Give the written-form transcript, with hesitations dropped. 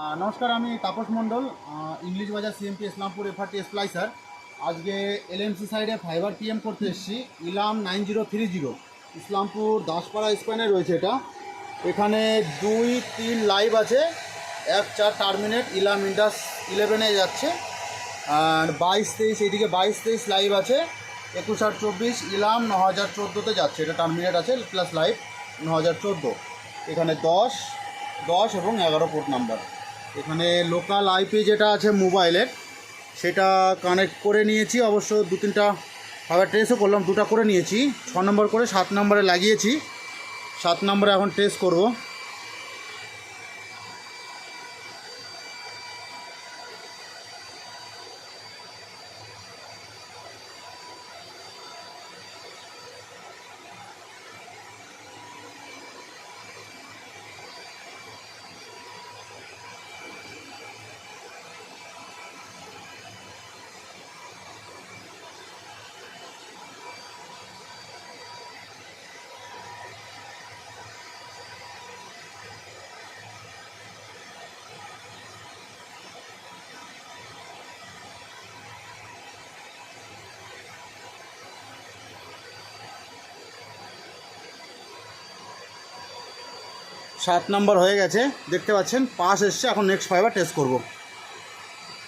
নমস্কার, আমি তাপস মণ্ডল, ইংলিশ বাজার সিএমপি ইসলামপুর এফআরটি স্প্লাইসার। আজকে এলএমসি সাইডে ফাইবার পিএম করতে এসেছি। ইলাম 9030 ইসলামপুর দাসপাড়া স্প্যানে রয়েছে এটা। এখানে 2-3 লাইভ আছে, 1-4 টার্মিনেট ইলাম ইন্ডাস 11-এ যাচ্ছে। আর 22-23 এইদিকে 22-23 লাইভ আছে, 21-24 ইলাম 9014-তে যাচ্ছে। এটা টার্মিনেট আছে প্লাস লাইভ 9014। এখানে 10 এবং 11 পোর্ট নাম্বার। এখানে লোকাল আইপি যেটা আছে মোবাইলের, সেটা কানেক্ট করে নিয়েছি। অবশ্য 2-3টা আবার ট্রেসও করলাম, 2টা করে নিয়েছি। 6 নম্বর করে 7 নম্বরে লাগিয়েছি। 7 নম্বরে এখন টেস্ট করব। সাত নম্বর হয়ে গেছে, দেখতে পাচ্ছেন পাস এসছে। এখন নেক্সট ফাইবার টেস্ট করব।